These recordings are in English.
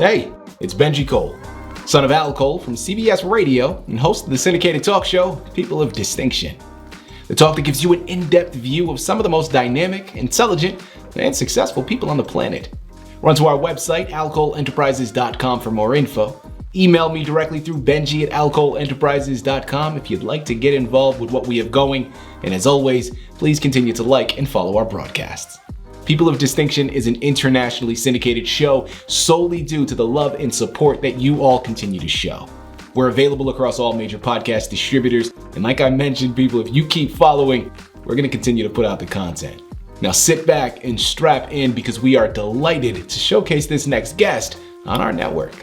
Hey, it's Benji Cole, son of Al Cole from CBS Radio and host of the syndicated talk show, People of Distinction. The talk that gives you an in-depth view of some of the most dynamic, intelligent, and successful people on the planet. Run to our website, alcoleenterprises.com for more info. Email me directly through Benji at alcoleenterprises.com if you'd like to get involved with what we have going. And as always, please continue to like and follow our broadcasts. People of Distinction is an internationally syndicated show solely due to the love and support that you all continue to show. We're available across all major podcast distributors, and like I mentioned, people, if you keep following, we're going to continue to put out the content. Now sit back and strap in because we are delighted to showcase this next guest on our network.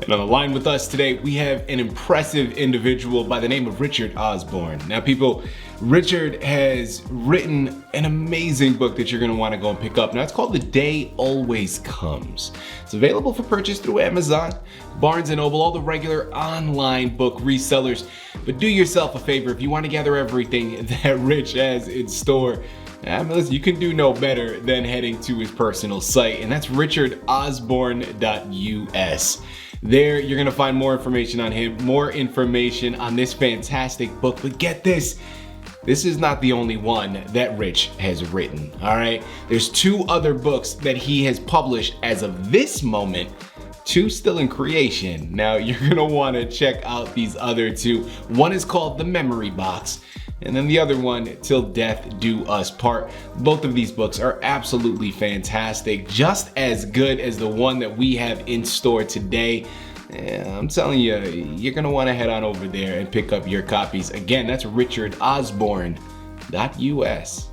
And on the line with us today, we have an impressive individual by the name of Richard Osborn. Now, people, Richard has written an amazing book that you're going to want to go and pick up. Now, it's called The Day Always Comes. It's available for purchase through Amazon, Barnes & Noble, all the regular online book resellers. But do yourself a favor, if you want to gather everything that Rich has in store, listen, you can do no better than heading to his personal site, and that's richardosborn.us. There, you're going to find more information on him, more information on this fantastic book. But get this is not the only one that Rich has written, all right? There's 2 other books that he has published as of this moment, 2 still in creation. Now, you're going to want to check out these other 2. One is called The Memory Box, and then the other one, Till Death Do Us Part. Both of these books are absolutely fantastic, just as good as the one that we have in store today. I'm telling you, you're going to want to head on over there and pick up your copies. Again, that's richardosborn.us.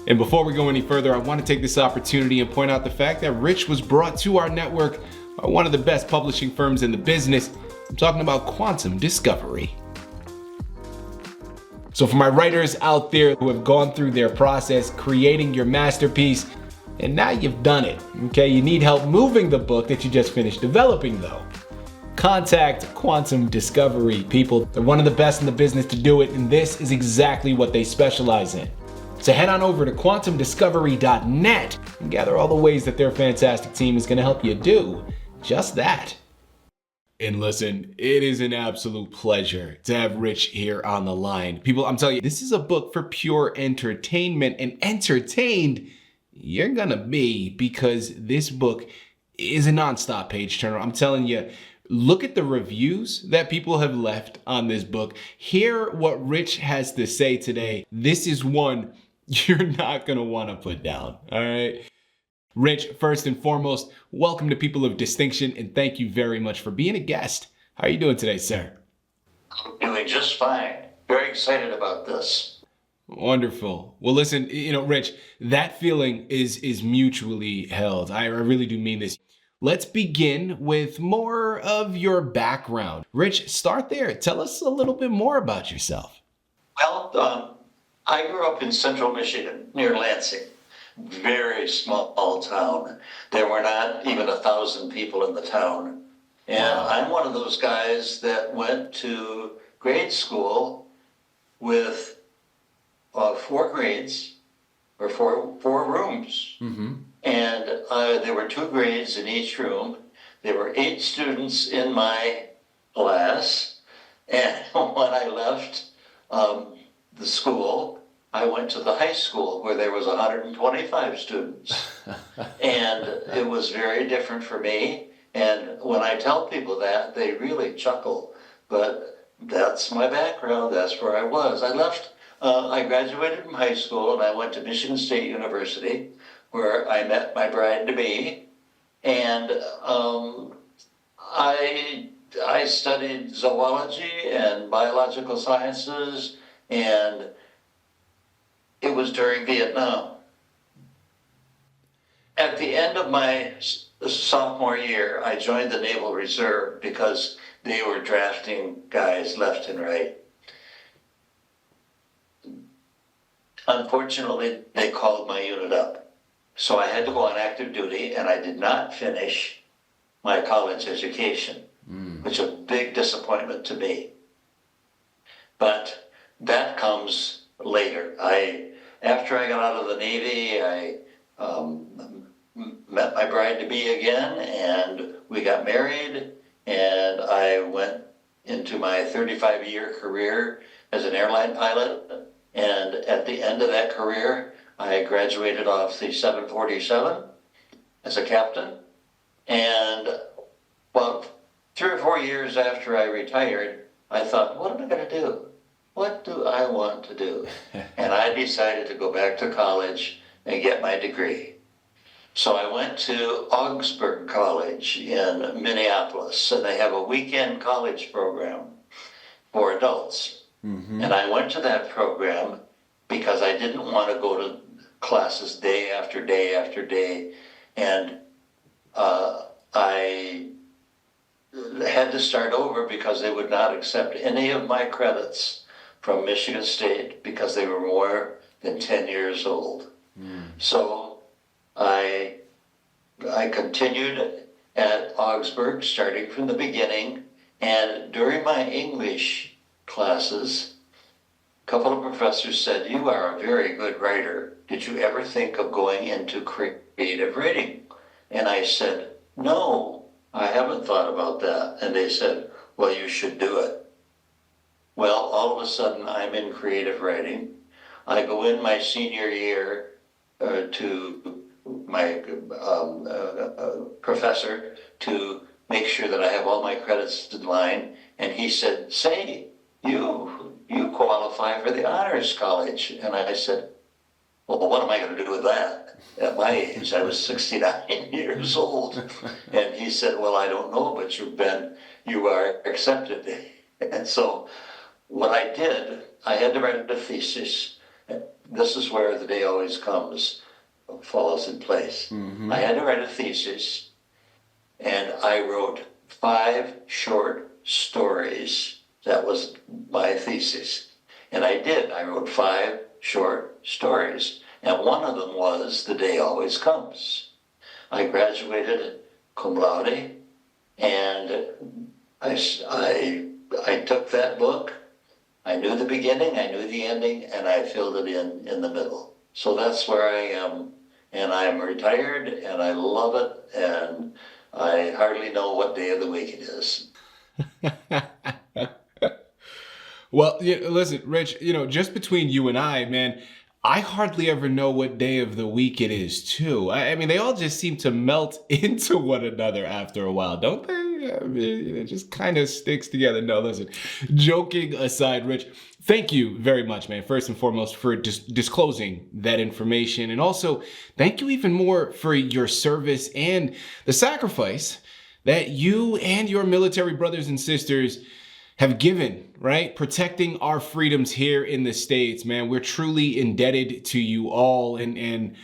And before we go any further, I want to take this opportunity and point out the fact that Rich was brought to our network by one of the best publishing firms in the business. I'm talking about Quantum Discovery. So for my writers out there who have gone through their process creating your masterpiece, and now you've done it, okay? You need help moving the book that you just finished developing though. Contact Quantum Discovery, people. They're one of the best in the business to do it, and this is exactly what they specialize in. So head on over to quantumdiscovery.net and gather all the ways that their fantastic team is going to help you do just that. And listen, it is an absolute pleasure to have Rich here on the line. People, I'm telling you, this is a book for pure entertainment, and entertained you're gonna be because this book is a nonstop page turner. I'm telling you, look at the reviews that people have left on this book. Hear what Rich has to say today. This is one you're not gonna wanna put down, all right? Rich, first and foremost, welcome to People of Distinction, and thank you very much for being a guest. How are you doing today, sir? I'm doing just fine. Very excited about this. Wonderful. Well, listen, Rich, that feeling is mutually held. I really do mean this. Let's begin with more of your background. Rich, start there. Tell us a little bit more about yourself. Well, I grew up in central Michigan, near Lansing. Very small town. There were not even 1,000 people in the town. And I'm one of those guys that went to grade school with 4 grades, or four rooms. Mm-hmm. And there were 2 grades in each room. There were 8 students in my class. And when I left the school, I went to the high school where there was 125 students. And it was very different for me. And when I tell people that, they really chuckle. But that's my background. That's where I was. I graduated from high school and I went to Michigan State University, where I met my bride-to-be. And I studied zoology and biological sciences, and it was during Vietnam. At the end of my sophomore year, I joined the Naval Reserve because they were drafting guys left and right. Unfortunately, they called my unit up. So I had to go on active duty, and I did not finish my college education, which was a big disappointment to me. But that comes later. After I got out of the Navy, I met my bride-to-be again, and we got married, and I went into my 35-year career as an airline pilot. And at the end of that career, I graduated off the 747 as a captain. And about 3 or 4 years after I retired, I thought, what am I going to do? What do I want to do? And I decided to go back to college and get my degree. So I went to Augsburg College in Minneapolis, and they have a weekend college program for adults. Mm-hmm. And I went to that program because I didn't want to go to classes day after day after day. And I had to start over because they would not accept any of my credits from Michigan State because they were more than 10 years old. Mm. So I continued at Augsburg, starting from the beginning, and during my English classes, a couple of professors said, "You are a very good writer. Did you ever think of going into creative writing?" And I said, "No, I haven't thought about that." And they said, "Well, you should do it." Well, all of a sudden, I'm in creative writing. I go in my senior year to my professor to make sure that I have all my credits in line. And he said, "Say, you qualify for the honors college." And I said, "Well, what am I going to do with that?" At my age, I was 69 years old. And he said, "Well, I don't know, but you are accepted." And so what I did, I had to write a thesis. This is where the day always comes, falls in place. Mm-hmm. I had to write a thesis, and I wrote 5 short stories. That was my thesis. And I did. I wrote 5 short stories. And one of them was The Day Always Comes. I graduated cum laude, and I took that book. I knew the beginning, I knew the ending, and I filled it in the middle. So that's where I am. And I'm retired, and I love it, and I hardly know what day of the week it is. Well, listen, Rich, just between you and I, man, I hardly ever know what day of the week it is, too. I mean, they all just seem to melt into one another after a while, don't they? I mean, it just kind of sticks together. No, listen, joking aside, Rich, thank you very much, man, first and foremost, for disclosing that information. And also, thank you even more for your service and the sacrifice that you and your military brothers and sisters have given, right? Protecting our freedoms here in the States, man. We're truly indebted to you all. And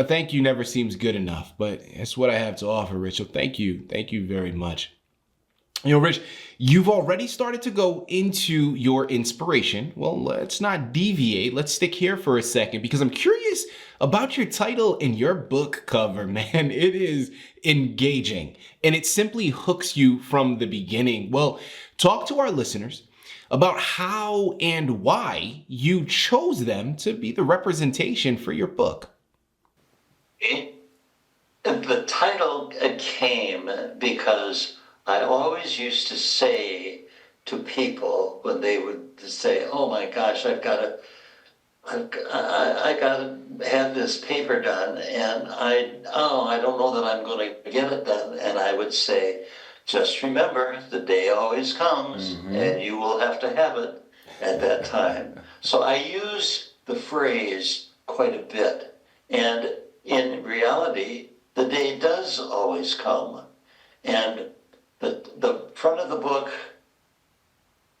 thank you never seems good enough, but that's what I have to offer, Rich. So thank you. Thank you very much. Rich, you've already started to go into your inspiration. Well, let's not deviate. Let's stick here for a second because I'm curious about your title and your book cover, man. It is engaging and it simply hooks you from the beginning. Well, talk to our listeners about how and why you chose them to be the representation for your book. The title came because I always used to say to people when they would say, "Oh my gosh, I gotta have this paper done, and I don't know that I'm going to get it done." And I would say, "Just remember, the day always comes, mm-hmm. and you will have to have it at that time." So I use the phrase quite a bit, and in reality, the day does always come. And the front of the book,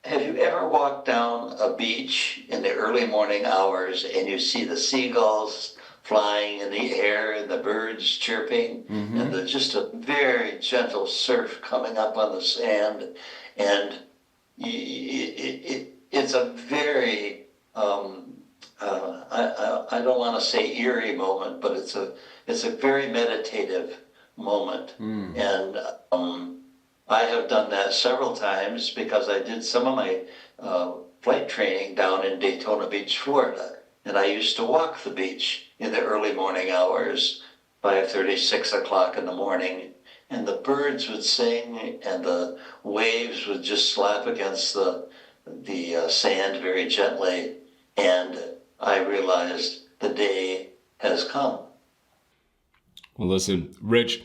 have you ever walked down a beach in the early morning hours and you see the seagulls flying in the air and the birds chirping, mm-hmm. and there's just a very gentle surf coming up on the sand, and it's a very I don't want to say eerie moment, but it's a very meditative moment. And I have done that several times because I did some of my flight training down in Daytona Beach, Florida. and I used to walk the beach in the early morning hours, 5:30, 6 o'clock in the morning, and the birds would sing and the waves would just slap against the sand very gently, and I realized the day has come. Well, listen, Rich,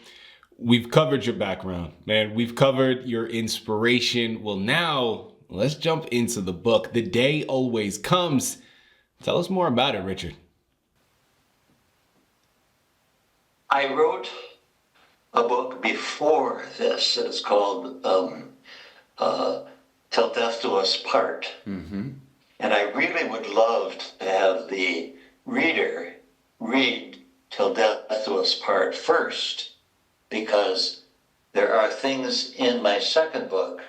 we've covered your background, man. We've covered your inspiration. Well, now let's jump into the book. The Day Always Comes. Tell us more about it, Richard. I wrote a book before this. It's called Till Death Do Us Part. Mm-hmm. And I really would love to have the reader read Till Death Do Us Part first, because there are things in my second book,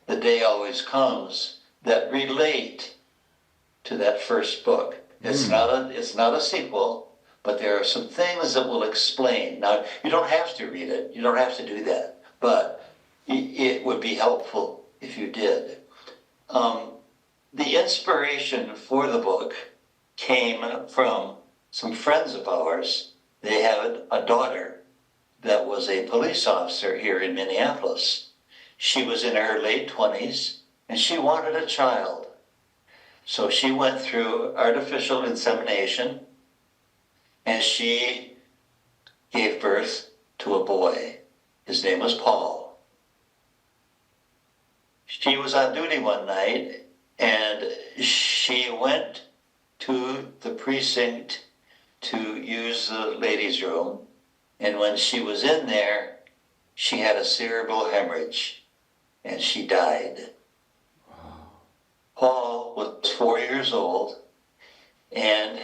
The Day Always Comes, that relate to that first book. It's not a sequel, but there are some things that will explain. Now, you don't have to read it. You don't have to do that. But it would be helpful if you did. The inspiration for the book came from some friends of ours. They had a daughter that was a police officer here in Minneapolis. She was in her late 20s, and she wanted a child. So she went through artificial insemination, and she gave birth to a boy. His name was Paul. She was on duty one night, and she went to the precinct to use the ladies' room. And when she was in there, she had a cerebral hemorrhage, and she died. Paul was 4 years old, and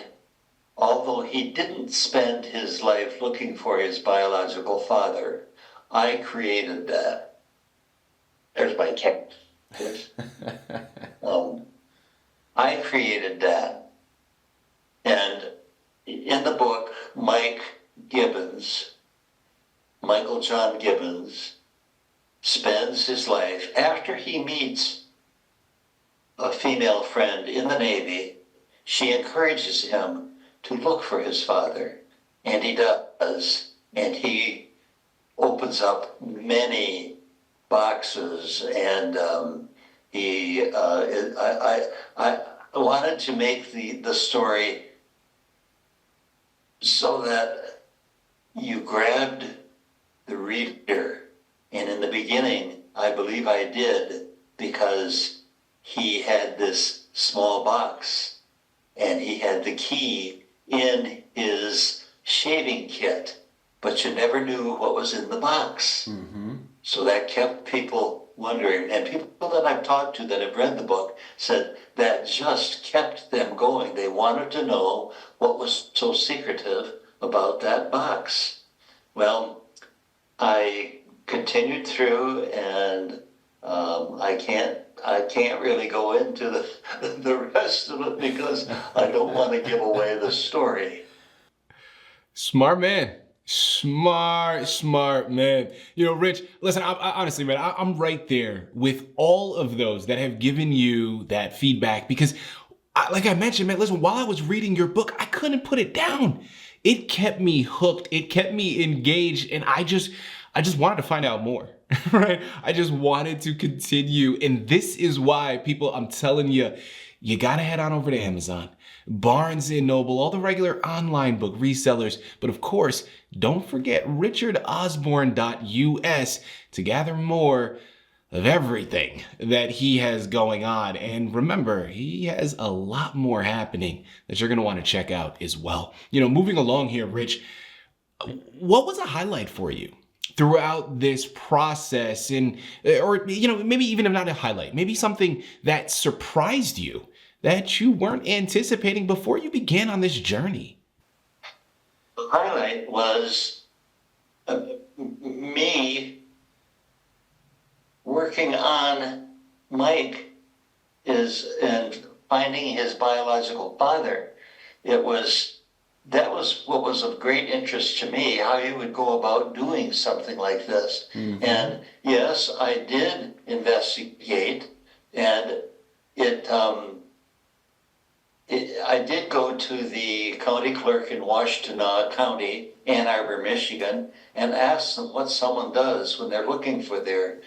although he didn't spend his life looking for his biological father, I created that. There's my cat. I created that. And in the book, Michael John Gibbons, spends his life, after he meets a female friend in the Navy, she encourages him to look for his father, and he does, and he opens up many boxes, and I wanted to make the story so that you grabbed the reader, and in the beginning, I believe I did, because he had this small box, and he had the key in his shaving kit, but you never knew what was in the box. Mm-hmm. So that kept people wondering, and people that I've talked to that have read the book said that just kept them going. They wanted to know what was so secretive about that box. Well, I continued through, and I can't really go into the rest of it because I don't want to give away the story. Smart man. Smart man. You know, Rich, listen, I honestly, man, I'm right there with all of those that have given you that feedback, because like I mentioned, man, listen, while I was reading your book, I couldn't put it down. It kept me hooked. It kept me engaged. And I just wanted to find out more, right? I just wanted to continue. And this is why people, I'm telling you, you got to head on over to Amazon, Barnes & Noble, all the regular online book resellers. But of course, don't forget richardosborn.us to gather more of everything that he has going on. And remember, he has a lot more happening that you're going to want to check out as well. You know, moving along here, Rich, what was a highlight for you throughout this process? And, or, you know, maybe even if not a highlight, maybe something that surprised you that you weren't anticipating before you began on this journey? The highlight was me working on Mike and finding his biological father. That was what was of great interest to me, how he would go about doing something like this. Mm-hmm. And yes, I did investigate, and I did go to the county clerk in Washtenaw County, Ann Arbor, Michigan, and ask them what someone does when they're looking for their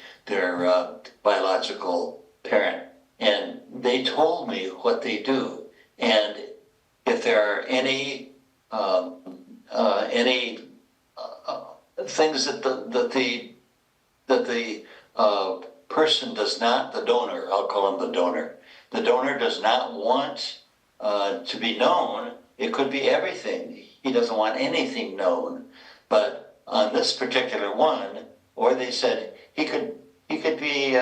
biological parent. And they told me what they do. And if there are any things that the person does not, the donor, I'll call him the donor does not want to be known. It could be everything. He doesn't want anything known. But on this particular one, or they said he could be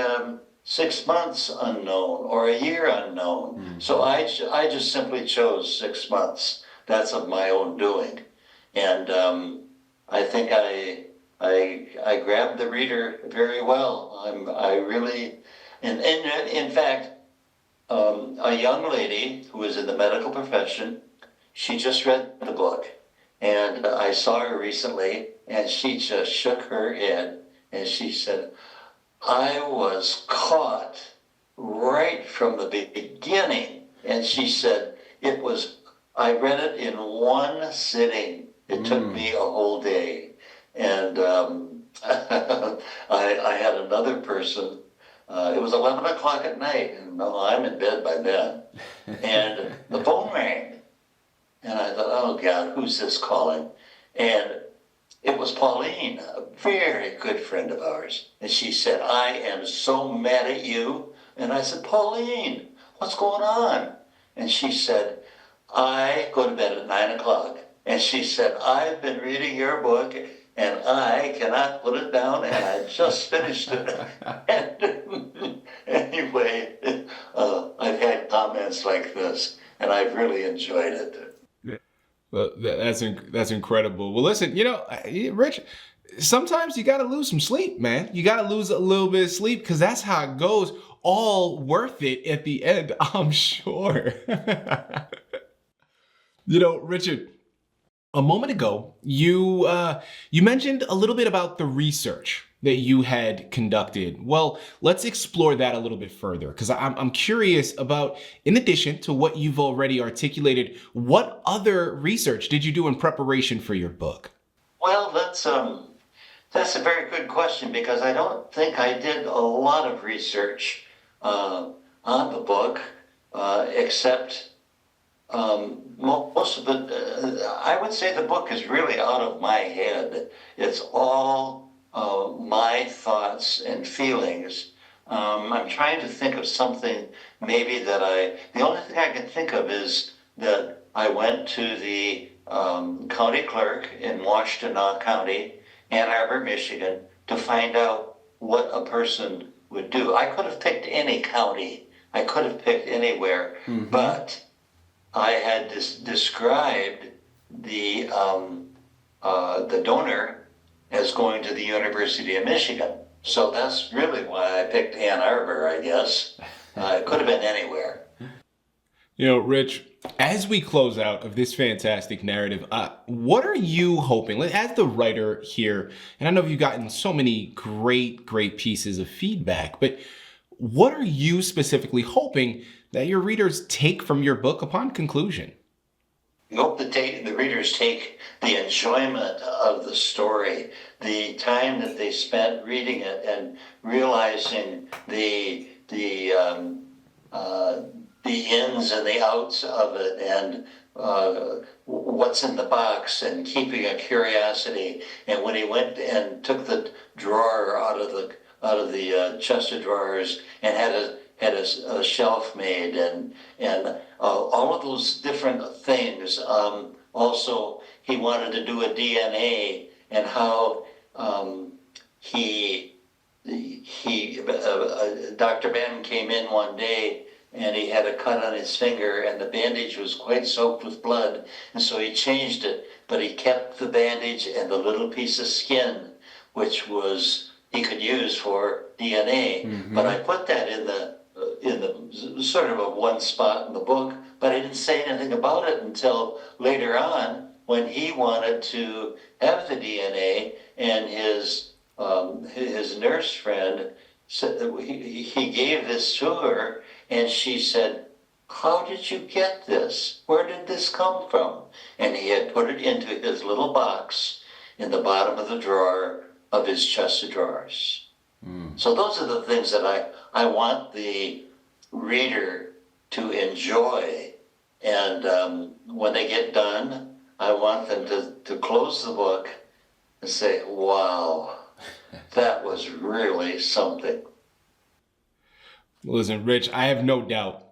6 months unknown or a year unknown. Mm-hmm. So I just simply chose 6 months. That's of my own doing, and I think I grabbed the reader very well. I really, and in fact, a young lady who is in the medical profession, she just read the book, and I saw her recently, and she just shook her head, and she said, I was caught right from the beginning. And she said, I read it in one sitting. It took me a whole day. And I had another person, it was 11 o'clock at night, and I'm in bed by then. And the phone rang. And I thought, oh God, who's this calling? And it was Pauline, a very good friend of ours. And she said, I am so mad at you. And I said, Pauline, what's going on? And she said, I go to bed at 9 o'clock. And she said, I've been reading your book and I cannot put it down, and I just finished it. And anyway, I've had comments like this, and I've really enjoyed it. Well, that's incredible. Well, listen, Rich, sometimes you got to lose some sleep, man. You got to lose a little bit of sleep because that's how it goes. All worth it at the end, I'm sure. Richard, a moment ago, you mentioned a little bit about the research that you had conducted. Well, let's explore that a little bit further because I'm curious about, in addition to what you've already articulated, what other research did you do in preparation for your book? Well, that's a very good question because I don't think I did a lot of research on the book, except most of it. I would say the book is really out of my head. It's all my thoughts and feelings. I'm trying to think of something maybe the only thing I can think of is that I went to the county clerk in Washtenaw County, Ann Arbor, Michigan, to find out what a person would do. I could have picked any county. I could have picked anywhere, but I had described the donor as going to the University of Michigan. So that's really why I picked Ann Arbor, I guess. It could have been anywhere. Rich, as we close out of this fantastic narrative, what are you hoping, as the writer here, and I know you've gotten so many great pieces of feedback, but what are you specifically hoping that your readers take from your book upon conclusion? I hope that the readers take the enjoyment of the story, the time that they spent reading it and realizing the ins and the outs of it, and what's in the box, and keeping a curiosity. And when he went and took the drawer out of the chest of drawers and had a shelf made, and all of those different things. Also, he wanted to do a DNA, and how Dr. Ben came in one day and he had a cut on his finger and the bandage was quite soaked with blood, and so he changed it, but he kept the bandage and the little piece of skin, which he could use for DNA. But I put that in the sort of a one spot in the book, but I didn't say anything about it until later on when he wanted to have the DNA, and his nurse friend said he gave this to her, and she said, how did you get this? Where did this come from? And he had put it into his little box in the bottom of the drawer of his chest of drawers. So those are the things that I want the reader to enjoy. And when they get done, I want them to close the book and say, wow, that was really something. Listen, Rich, I have no doubt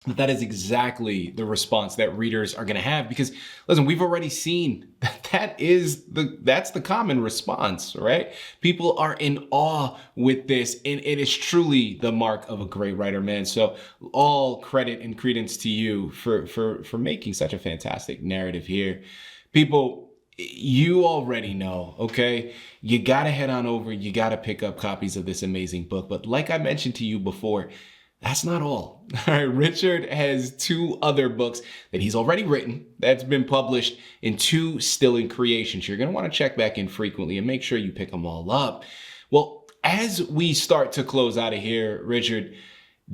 that that is exactly the response that readers are going to have, because listen, we've already seen that's the common response, right? People are in awe with this, and it is truly the mark of a great writer, man. So all credit and credence to you for making such a fantastic narrative here. People, you already know, okay? You got to head on over, you got to pick up copies of this amazing book. But like I mentioned to you before, that's not all. All right, Richard has 2 other books that he's already written that's been published, and 2 still in creation. So you're going to want to check back in frequently and make sure you pick them all up. Well, as we start to close out of here, Richard,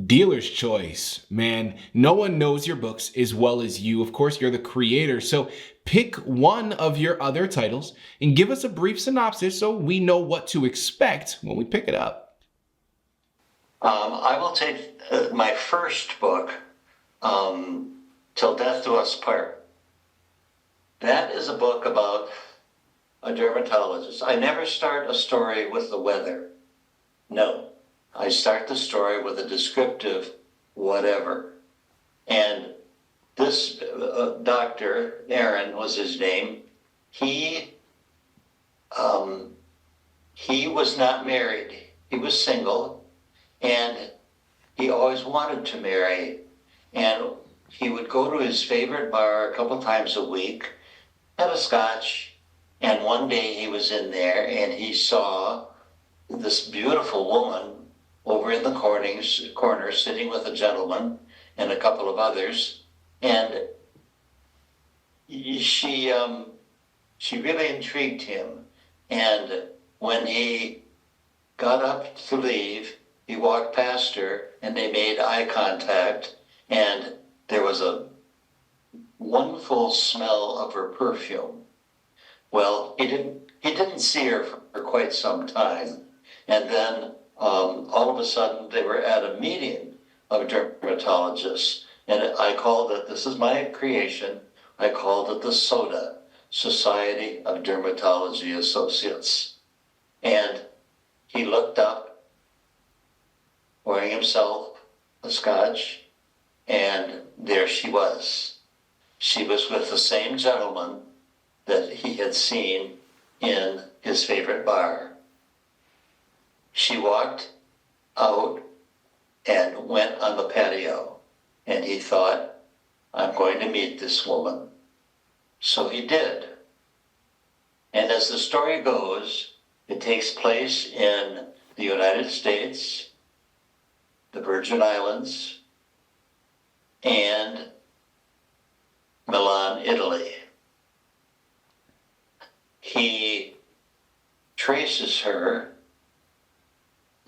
dealer's choice, man. No one knows your books as well as you. Of course, you're the creator. So pick one of your other titles and give us a brief synopsis so we know what to expect when we pick it up. I will take my first book, Till Death Do Us Part. That is a book about a dermatologist. I never start a story with the weather. No. I start the story with a descriptive whatever. And this doctor, Aaron was his name, he was not married. He was single. And he always wanted to marry. And he would go to his favorite bar a couple times a week, have a scotch. And one day he was in there and he saw this beautiful woman over in the corner sitting with a gentleman and a couple of others. And she really intrigued him. And when he got up to leave, he walked past her and they made eye contact, and there was a wonderful smell of her perfume. Well, he didn't see her for quite some time. And then all of a sudden they were at a meeting of dermatologists. And I called it, this is my creation, I called it the SODA, Society of Dermatology Associates. And he looked up, pouring himself a scotch, and there she was. She was with the same gentleman that he had seen in his favorite bar. She walked out and went on the patio, and he thought, I'm going to meet this woman. So he did. And as the story goes, it takes place in the United States, the Virgin Islands, and Milan, Italy. He traces her.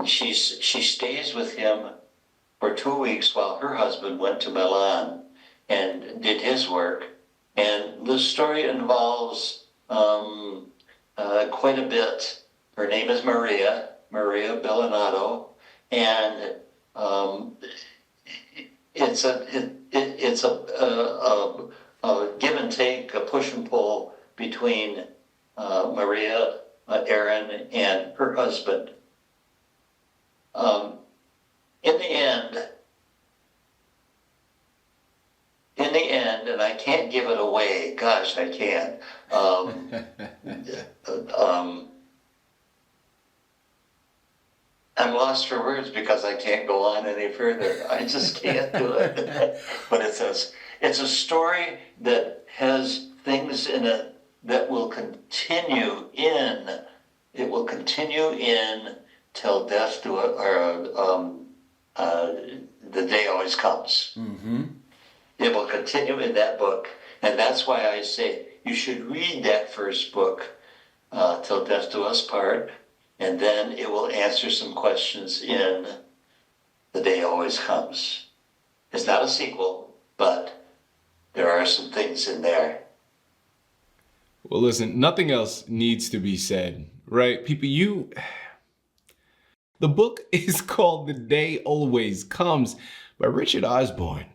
She stays with him for 2 weeks while her husband went to Milan and did his work. And the story involves quite a bit. Her name is Maria Bellinato, and it's a give and take, a push and pull between Maria, Aaron, and her husband. In the end, and I can't give it away. Gosh, I can't. I'm lost for words because I can't go on any further. I just can't do it. But it's a story that has things in it that will continue in. It will continue in till death do it, or the day always comes. Mm-hmm. It will continue in that book, and that's why I say you should read that first book, Till Death Do Us Part. And then it will answer some questions in The Day Always Comes. It's not a sequel, but there are some things in there. Well, listen, nothing else needs to be said, right? People, the book is called The Day Always Comes by Richard Osborn.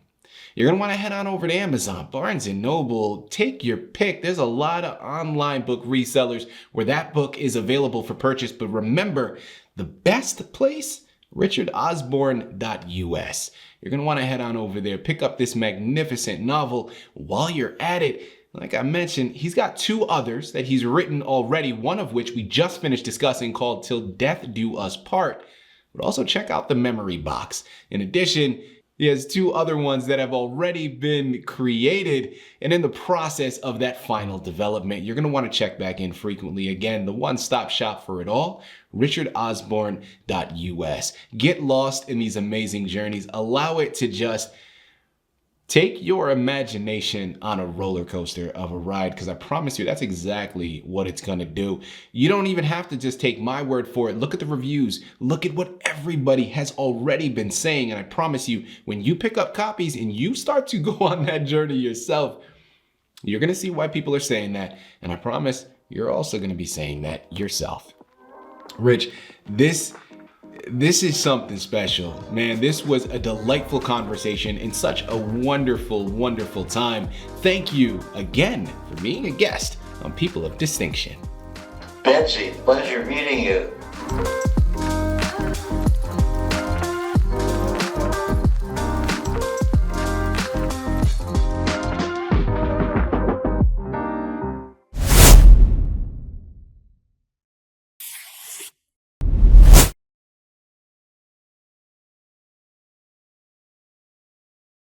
You're going to want to head on over to Amazon, Barnes & Noble, take your pick. There's a lot of online book resellers where that book is available for purchase. But remember, the best place, richardosborn.us. You're going to want to head on over there, pick up this magnificent novel. While you're at it, like I mentioned, he's got 2 others that he's written already, one of which we just finished discussing called Till Death Do Us Part. But also check out The Memory Box. In addition, he has 2 other ones that have already been created and in the process of that final development. You're going to want to check back in frequently. Again, the one-stop shop for it all, richardosborn.us. Get lost in these amazing journeys. Allow it to just take your imagination on a roller coaster of a ride, because I promise you that's exactly what it's going to do. You don't even have to just take my word for it. Look at the reviews. Look at what everybody has already been saying. And I promise you, when you pick up copies and you start to go on that journey yourself, you're going to see why people are saying that. And I promise you're also going to be saying that yourself. Rich, this is something special, man. This was a delightful conversation and such a wonderful, wonderful time. Thank you again for being a guest on People of Distinction. Benji, pleasure meeting you.